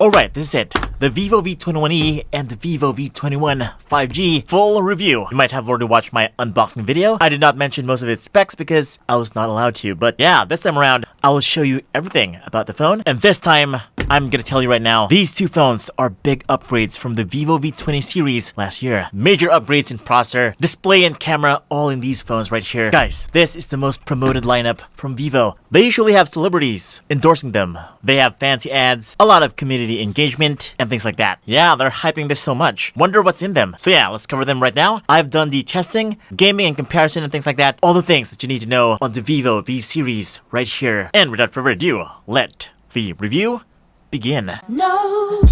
Alright, this is it. The Vivo V21e and the Vivo V21 5G full review. You might have already watched my unboxing video. I did not mention most of its specs because I was not allowed to. But yeah, this time around, I will show you everything about the phone. And this time, I'm gonna tell you right now, these two phones are big upgrades from the Vivo V20 series last year. Major upgrades in processor, display, and camera, all in these phones right here. Guys, this is the most promoted lineup from Vivo. They usually have celebrities endorsing them. They have fancy ads, a lot of community engagement, and things like that. Yeah, they're hyping this so much. Wonder what's in them. So yeah, let's cover them right now. I've done the testing, gaming, and comparison, and things like that. All the things that you need to know on the Vivo V series right here. And without further ado, let the review begin. No.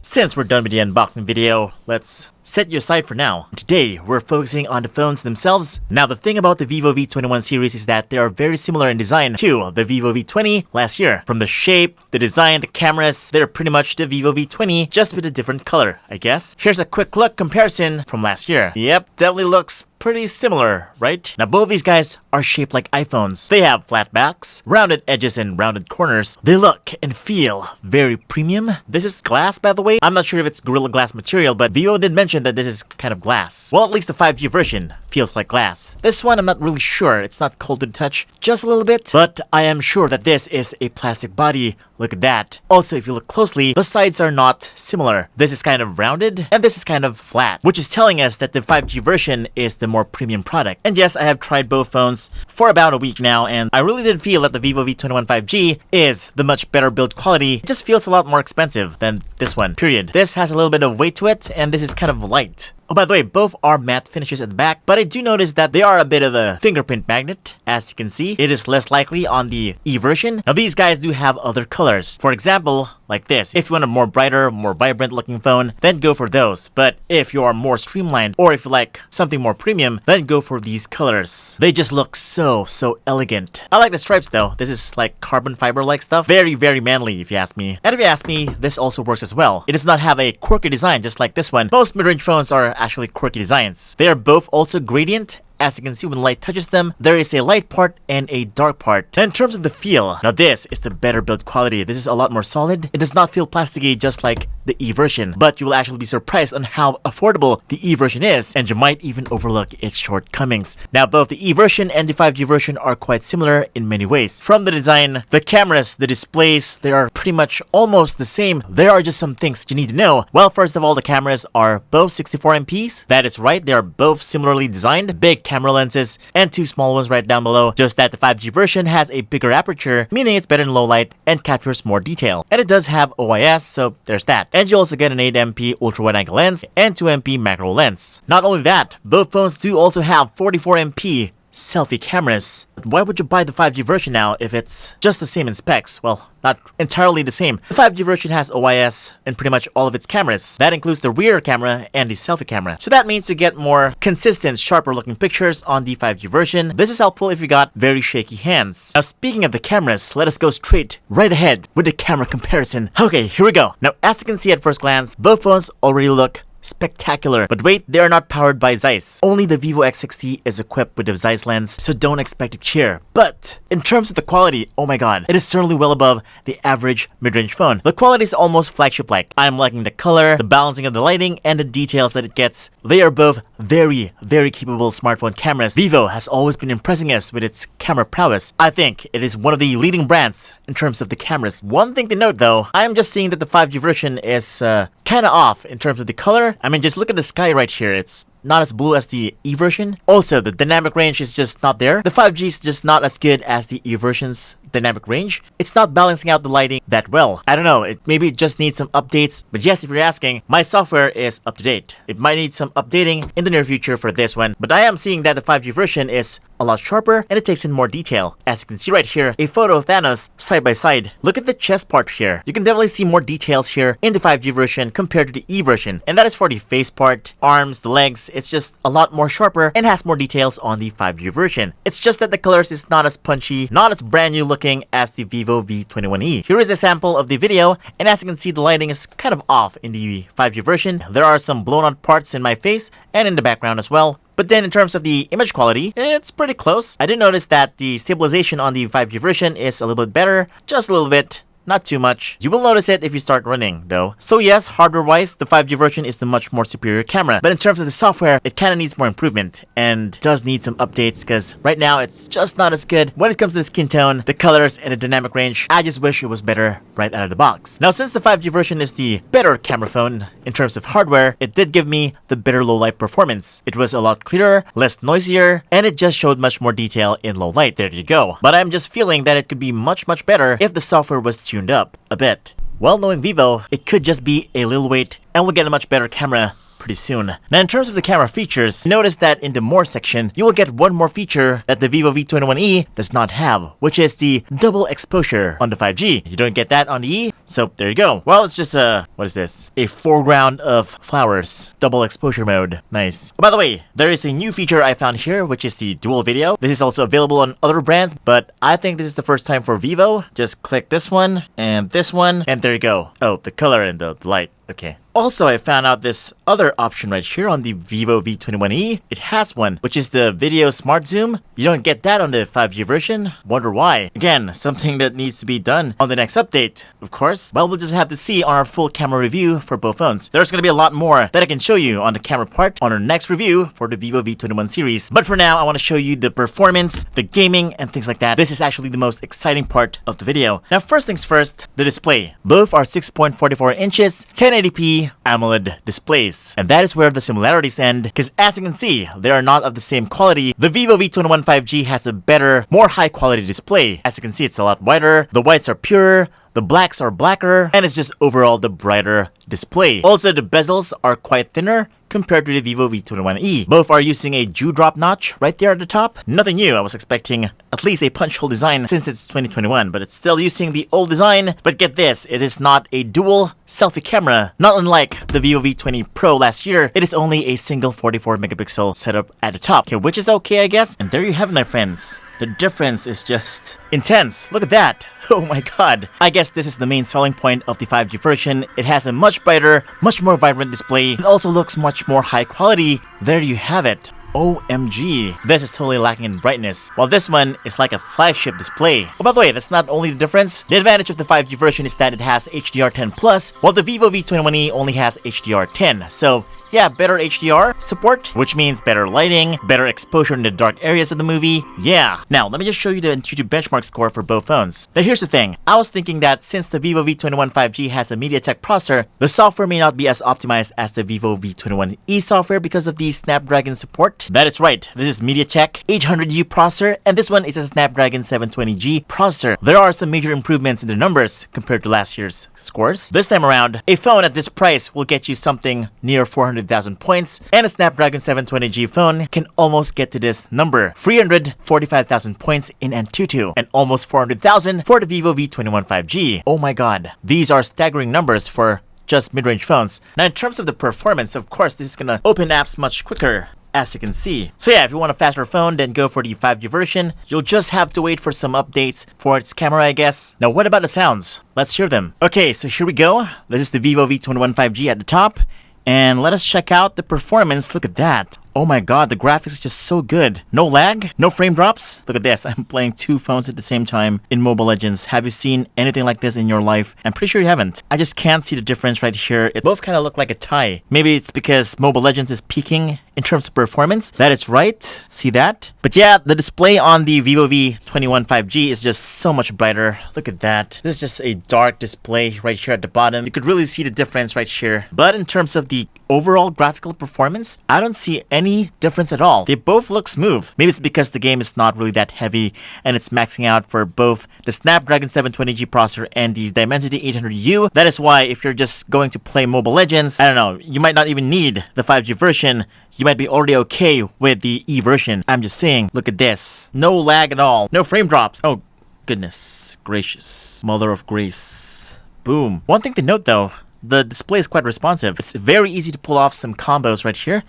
Since we're done with the unboxing video, let's set you aside for now. Today, we're focusing on the phones themselves. Now, the thing about the Vivo V21 series is that they are very similar in design to the Vivo V20 last year. From the shape, the design, the cameras, they're pretty much the Vivo V20, just with a different color, I guess. Here's a quick look comparison from last year. Yep, definitely looks pretty similar, right? Now, both these guys are shaped like iPhones. They have flat backs, rounded edges, and rounded corners. They look and feel very premium. This is glass, by the way. I'm not sure if it's Gorilla Glass material, but Vivo did mention that this is kind of glass. Well, at least the 5G version feels like glass. This one, I'm not really sure. It's not cold to the touch, just a little bit. But I am sure that this is a plastic body. Look at that. Also, if you look closely, the sides are not similar. This is kind of rounded, and this is kind of flat, which is telling us that the 5G version is the more premium product. And yes, I have tried both phones for about a week now, and I really did feel that the Vivo V21 5G is the much better build quality. It just feels a lot more expensive than this one, period. This has a little bit of weight to it, and this is kind of light. Oh, by the way, both are matte finishes at the back, but I do notice that they are a bit of a fingerprint magnet. As you can see, it is less likely on the E version. Now, these guys do have other colors. For example, like this. If you want a more brighter, more vibrant looking phone, then go for those. But if you are more streamlined, or if you like something more premium, then go for these colors. They just look so elegant. I like the stripes though. This is like carbon fiber-like stuff. Very manly if you ask me. And if you ask me, this also works as well. It does not have a quirky design just like this one. Most mid-range phones are actually quirky designs. They are both also gradient. As you can see, when light touches them, there is a light part and a dark part. Now, in terms of the feel, now this is the better build quality. This is a lot more solid. It does not feel plasticky just like the E version, but you will actually be surprised on how affordable the E version is, and you might even overlook its shortcomings. Now, both the E version and the 5G version are quite similar in many ways. From the design, the cameras, the displays, they are pretty much almost the same. There are just some things that you need to know. Well, first of all, the cameras are both 64MPs. That is right, they are both similarly designed. Big camera lenses and two small ones right down below, just that the 5G version has a bigger aperture, meaning it's better in low light and captures more detail. And it does have OIS, so there's that. And you also get an 8MP ultra wide angle lens and 2MP macro lens. Not only that, both phones do also have 44MP selfie cameras. But why would you buy the 5G version now if it's just the same in specs? Well, not entirely the same. The 5G version has OIS in pretty much all of its cameras. That includes the rear camera and the selfie camera. So that means you get more consistent, sharper looking pictures on the 5G version. This is helpful if you got very shaky hands. Now, speaking of the cameras, let us go straight right ahead with the camera comparison. Okay, here we go. Now, as you can see at first glance, both phones already look spectacular. But wait, they are not powered by Zeiss. Only the Vivo X60 is equipped with the Zeiss lens, so don't expect it here. But in terms of the quality, oh my god, it is certainly well above the average mid-range phone. The quality is almost flagship-like. I'm liking the color, the balancing of the lighting, and the details that it gets. They are both very capable smartphone cameras. Vivo has always been impressing us with its camera prowess. I think it is one of the leading brands in terms of the cameras. One thing to note though, I'm just seeing that the 5G version is kinda off in terms of the color. I mean, just look at the sky right here. It's not as blue as the E version. Also, the dynamic range is just not there. The 5G is just not as good as the E version's dynamic range. It's not balancing out the lighting that well. I don't know, maybe it just needs some updates. But yes, if you're asking, my software is up to date. It might need some updating in the near future for this one. But I am seeing that the 5G version is a lot sharper and it takes in more detail. As you can see right here, a photo of Thanos side by side. Look at the chest part here. You can definitely see more details here in the 5G version compared to the E version. And that is for the face part, arms, the legs. It's just a lot more sharper and has more details on the 5G version. It's just that the colors is not as punchy, not as brand new looking as the Vivo V21e. Here is a sample of the video, and as you can see, the lighting is kind of off in the 5G version. There are some blown out parts in my face and in the background as well. But then in terms of the image quality, it's pretty close. I did notice that the stabilization on the 5G version is a little bit better, just a little bit. Not too much. You will notice it if you start running, though. So yes, hardware-wise, the 5G version is the much more superior camera. But in terms of the software, it kind of needs more improvement and does need some updates because right now it's just not as good. When it comes to the skin tone, the colors, and the dynamic range, I just wish it was better right out of the box. Now, since the 5G version is the better camera phone in terms of hardware, it did give me the better low-light performance. It was a lot clearer, less noisier, and it just showed much more detail in low light. There you go. But I'm just feeling that it could be much better if the software was tuned up a bit. Well, knowing Vivo, it could just be a little wait and we'll get a much better camera pretty soon. Now, in terms of the camera features, notice that in the more section, you will get one more feature that the Vivo V21e does not have, which is the double exposure on the 5G. You don't get that on the E, so there you go. Well, it's just what is this? A foreground of flowers. Double exposure mode. Nice. Oh, by the way, there is a new feature I found here, which is the dual video. This is also available on other brands, but I think this is the first time for Vivo. Just click this one, and there you go. Oh, the color and the light. Okay. Also, I found out this other option right here on the Vivo V21e. It has one, which is the video smart zoom. You don't get that on the 5G version. Wonder why. Again, something that needs to be done on the next update, of course. Well, we'll just have to see on our full camera review for both phones. There's going to be a lot more that I can show you on the camera part on our next review for the Vivo V21 series. But for now, I want to show you the performance, the gaming, and things like that. This is actually the most exciting part of the video. Now, first things first, the display. Both are 6.44 inches, 1080p AMOLED displays. And that is where the similarities end, because as you can see, they are not of the same quality. The Vivo V21 5G has a better, more high quality display. As you can see, it's a lot wider, the whites are purer, the blacks are blacker, and it's just overall the brighter display. Also, the bezels are quite thinner compared to the Vivo V21e. Both are using a dewdrop notch right there at the top. Nothing new. I was expecting at least a punch hole design since it's 2021, but it's still using the old design. But get this, it is not a dual selfie camera. Not unlike the Vivo V20 Pro last year, it is only a single 44 megapixel setup at the top. Okay, which is okay, I guess. And there you have it, my friends. The difference is just intense. Look at that. Oh my god. I guess this is the main selling point of the 5G version. It has a much brighter, much more vibrant display. It also looks much more high quality. There you have it. OMG. This is totally lacking in brightness, while this one is like a flagship display. Oh, by the way, that's not only the difference. The advantage of the 5G version is that it has HDR10+, while the Vivo V21e only has HDR10. So yeah, better HDR support, which means better lighting, better exposure in the dark areas of the movie. Yeah. Now, let me just show you the Intuitive benchmark score for both phones. Now, here's the thing. I was thinking that since the Vivo V21 5G has a MediaTek processor, the software may not be as optimized as the Vivo V21e software because of the Snapdragon support. That is right. This is MediaTek 800U processor, and this one is a Snapdragon 720G processor. There are some major improvements in the numbers compared to last year's scores. This time around, a phone at this price will get you something near 400,000 points, and a Snapdragon 720G phone can almost get to this number, 345,000 points in Antutu, and almost 400,000 for the Vivo V21 5G. Oh my god, these are staggering numbers for just mid-range phones. Now, in terms of the performance, of course, this is gonna open apps much quicker, as you can see. So yeah, if you want a faster phone, then go for the 5G version. You'll just have to wait for some updates for its camera, I guess. Now, what about the sounds? Let's hear them. Okay, so here we go. This is the Vivo V21 5G at the top. And let us check out the performance. Look at that. Oh my god, the graphics is just so good. No lag, no frame drops. Look at this, I'm playing two phones at the same time in Mobile Legends. Have you seen anything like this in your life? I'm pretty sure you haven't. I just can't see the difference right here. It both kind of look like a tie. Maybe it's because Mobile Legends is peaking in terms of performance. That is right. See that? But yeah, the display on the Vivo V21 5G is just so much brighter. Look at that. This is just a dark display right here at the bottom. You could really see the difference right here. But in terms of the overall graphical performance, I don't see any difference at all. They both look smooth. Maybe it's because the game is not really that heavy and it's maxing out for both the Snapdragon 720G processor and the Dimensity 800U. That is why if you're just going to play Mobile Legends, I don't know, you might not even need the 5G version. You might be already okay with the E version. I'm just saying, look at this. No lag at all. No frame drops. Oh, goodness gracious. Mother of grace. Boom. One thing to note though, the display is quite responsive. It's very easy to pull off some combos right here.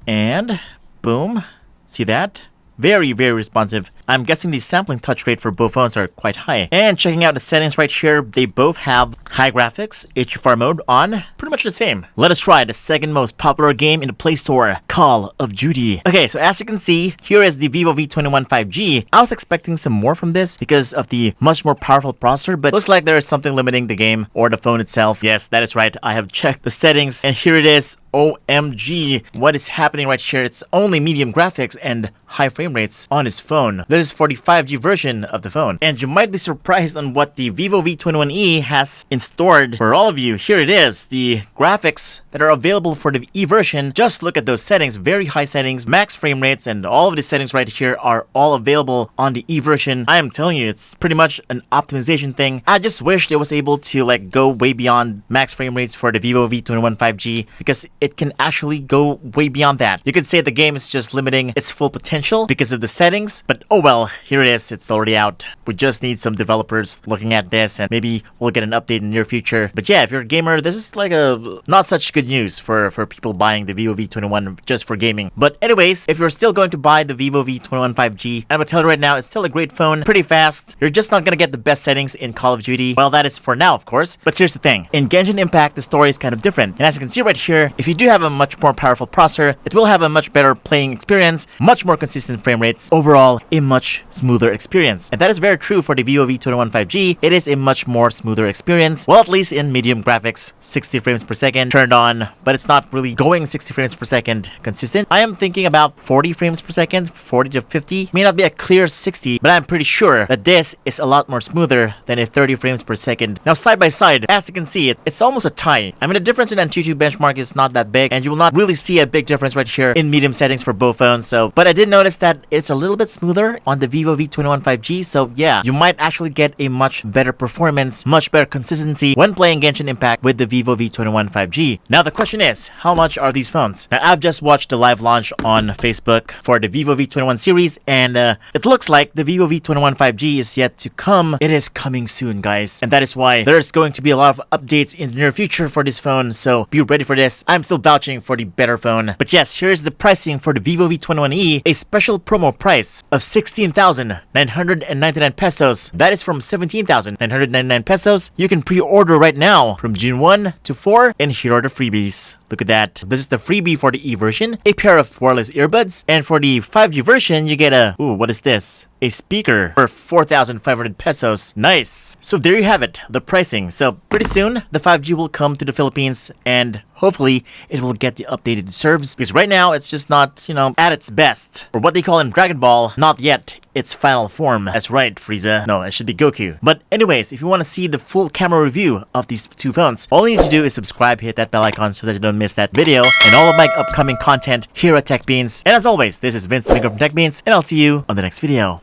And boom. See that? Very, very responsive. I'm guessing the sampling touch rate for both phones are quite high. And checking out the settings right here, they both have high graphics, HFR mode on, pretty much the same. Let us try the second most popular game in the Play Store, Call of Duty. Okay, so as you can see, here is the Vivo V21 5G. I was expecting some more from this because of the much more powerful processor, but looks like there is something limiting the game or the phone itself. Yes, that is right. I have checked the settings and here it is. OMG, what is happening right here? It's only medium graphics and high frame rates on his phone. This is for the 5G version of the phone. And you might be surprised on what the Vivo V21e has in store for all of you. Here it is, the graphics that are available for the E version. Just look at those settings, very high settings, max frame rates, and all of the settings right here are all available on the E version. I am telling you, it's pretty much an optimization thing. I just wish it was able to like go way beyond max frame rates for the Vivo V21 5G because it can actually go way beyond that. You could say the game is just limiting its full potential because of the settings, but oh well, here it is, it's already out. We just need some developers looking at this and maybe we'll get an update in the near future. But yeah, if you're a gamer, this is like a not such good news for people buying the Vivo V21 just for gaming. But anyways, if you're still going to buy the Vivo V21 5G, I'm gonna tell you right now, it's still a great phone, pretty fast. You're just not gonna get the best settings in Call of Duty. Well, that is for now, of course. But here's the thing. In Genshin Impact, the story is kind of different. And as you can see right here, if you do have a much more powerful processor, it will have a much better playing experience, much more consistent frame rates, overall a much smoother experience. And that is very true for the Vivo V21 5G. It is a much more smoother experience, well, at least in medium graphics, 60 frames per second turned on, but it's not really going 60 frames per second consistent. I am thinking about 40 frames per second, 40 to 50. May not be a clear 60, but I'm pretty sure that this is a lot more smoother than a 30 frames per second. Now side by side, as you can see, it's almost a tie. I mean, the difference in Antutu benchmark is not that big, and you will not really see a big difference right here in medium settings for both phones. So, but I did notice that it's a little bit smoother on the Vivo V21 5G. So yeah, you might actually get a much better performance, much better consistency when playing Genshin Impact with the Vivo V21 5G. Now the question is, how much are these phones? Now I've just watched the live launch on Facebook for the Vivo V21 series, and it looks like the Vivo V21 5G is yet to come. It is coming soon, guys, and that is why there's going to be a lot of updates in the near future for this phone. So be ready for this. I'm still vouching for the better phone. But yes, here's the pricing for the Vivo V21e, a special promo price of 16,999 pesos. That is from 17,999 pesos. You can pre-order right now from June 1 to 4, and here are the freebies. Look at that. This is the freebie for the E version, a pair of wireless earbuds, and for the 5G version, you get a, ooh, what is this? A speaker for 4,500 pesos. Nice. So there you have it, the pricing. So pretty soon, the 5G will come to the Philippines, and hopefully it will get the update it deserves, because right now it's just not, you know, at its best, or what they call in Dragon Ball, not yet its final form. That's right, Frieza. No, it should be Goku. But anyways, if you want to see the full camera review of these two phones, all you need to do is subscribe, hit that bell icon so that you don't miss that video and all of my upcoming content here at TechBeans. And as always, this is Vince from TechBeans, and I'll see you on the next video.